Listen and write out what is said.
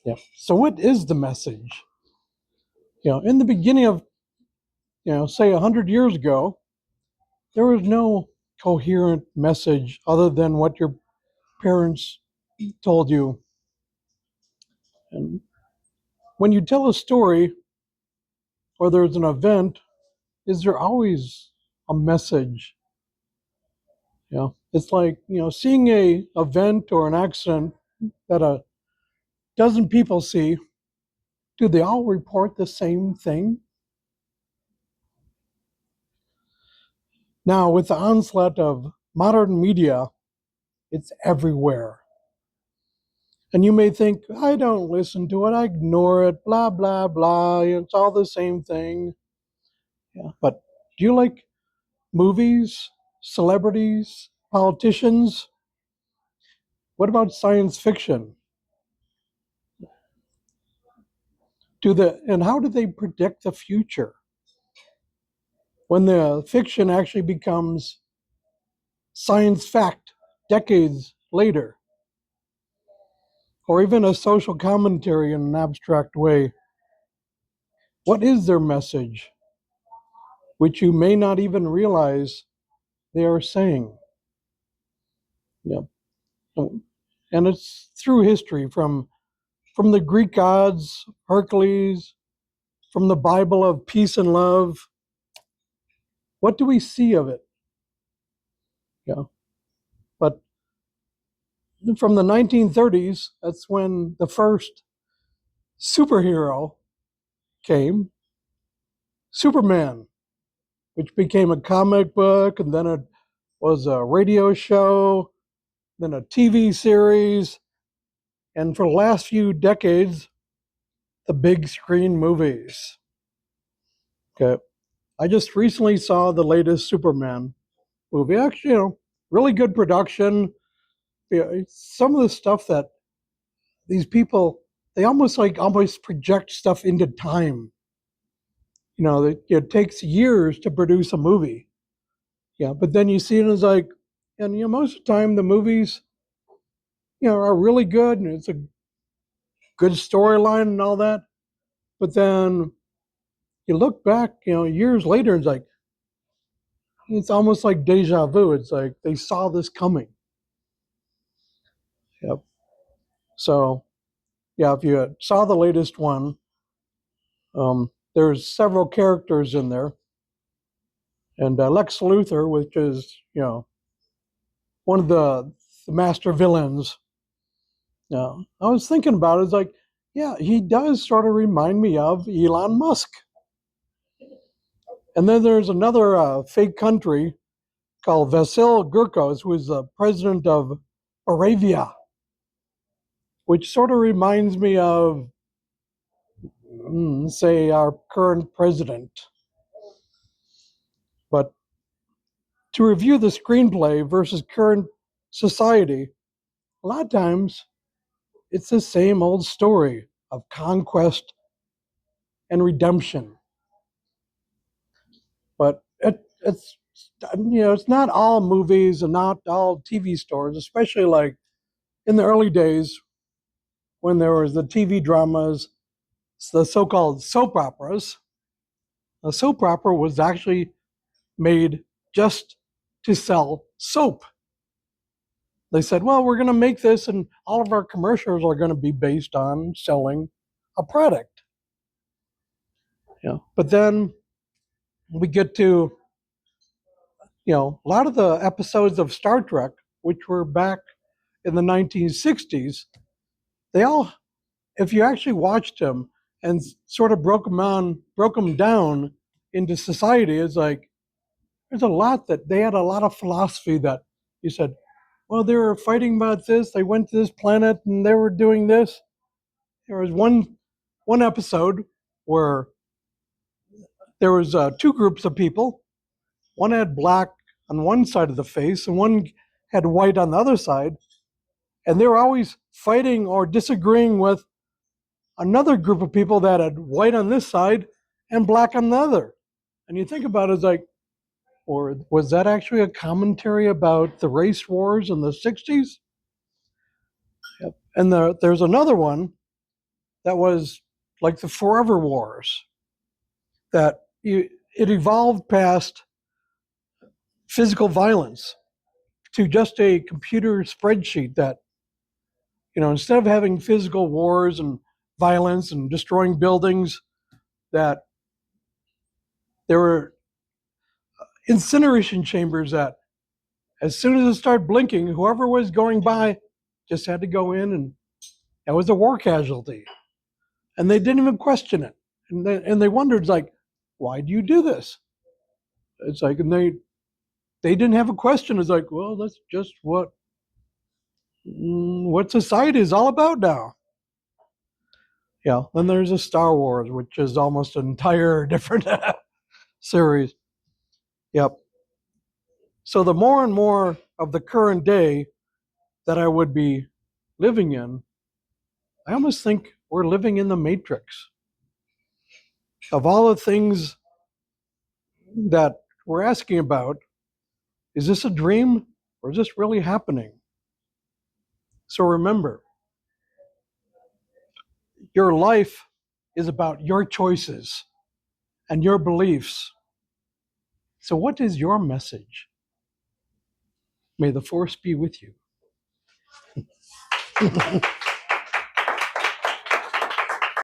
Yeah. So what is the message? In the beginning of, say 100 years ago, there was no coherent message other than what your parents told you. And when you tell a story or there's an event, is there always a message? It's like, seeing a event or an accident that a dozen people see, do they all report the same thing? Now, with the onslaught of modern media, it's everywhere. And you may think, I don't listen to it, I ignore it, blah, blah, blah, it's all the same thing. Yeah. But do you like movies, celebrities, politicians? What about science fiction? And how do they predict the future? When the fiction actually becomes science fact decades later, or even a social commentary in an abstract way, what is their message, which you may not even realize they are saying? Yep. And it's through history, from the Greek gods, Hercules, from the Bible of peace and love. What do we see of it? Yeah. But from the 1930s, that's when the first superhero came, Superman, which became a comic book, and then it was a radio show, then a TV series, and for the last few decades, the big screen movies. Okay. I just recently saw the latest Superman movie. Actually, really good production. Some of the stuff that these people, they almost project stuff into time. It takes years to produce a movie. Yeah, but then you see it as like, and most of the time the movies, are really good and it's a good storyline and all that. But then you look back, years later, and it's almost like deja vu. It's like they saw this coming. Yep. So, yeah, if you saw the latest one, there's several characters in there, and Lex Luthor, which is one of the master villains. I was thinking about it. It's like, yeah, he does sort of remind me of Elon Musk. And then there's another fake country called Vasil Gurkos, who is the president of Moravia, which sort of reminds me of, say, our current president. But to review the screenplay versus current society, a lot of times it's the same old story of conquest and redemption. But it's not all movies and not all TV stores, especially like in the early days when there was the TV dramas, the so-called soap operas. A soap opera was actually made just to sell soap. They said, well, we're going to make this and all of our commercials are going to be based on selling a product. But then we get to, a lot of the episodes of Star Trek, which were back in the 1960s, they all, if you actually watched them and sort of broke them down into society, it's like, there's a lot that they had a lot of philosophy that you said, well, they were fighting about this. They went to this planet and they were doing this. There was one episode where there was two groups of people. One had black on one side of the face and one had white on the other side. And they were always fighting or disagreeing with another group of people that had white on this side and black on the other. And you think about it, it's like, or was that actually a commentary about the race wars in the 60s? Yep. And there's another one that was like the Forever Wars, that it evolved past physical violence to just a computer spreadsheet that, instead of having physical wars and violence and destroying buildings, that there were incineration chambers that as soon as it started blinking, whoever was going by just had to go in, and that was a war casualty. And they didn't even question it. And they wondered, like, why do you do this? It's like, and they didn't have a question. It's like, well, that's just what society is all about now. Yeah. Then there's a Star Wars, which is almost an entire different series. Yep. So the more and more of the current day that I would be living in, I almost think we're living in the Matrix. Of all the things that we're asking about, is this a dream or is this really happening? So remember, your life is about your choices and your beliefs. So what is your message? May the force be with you.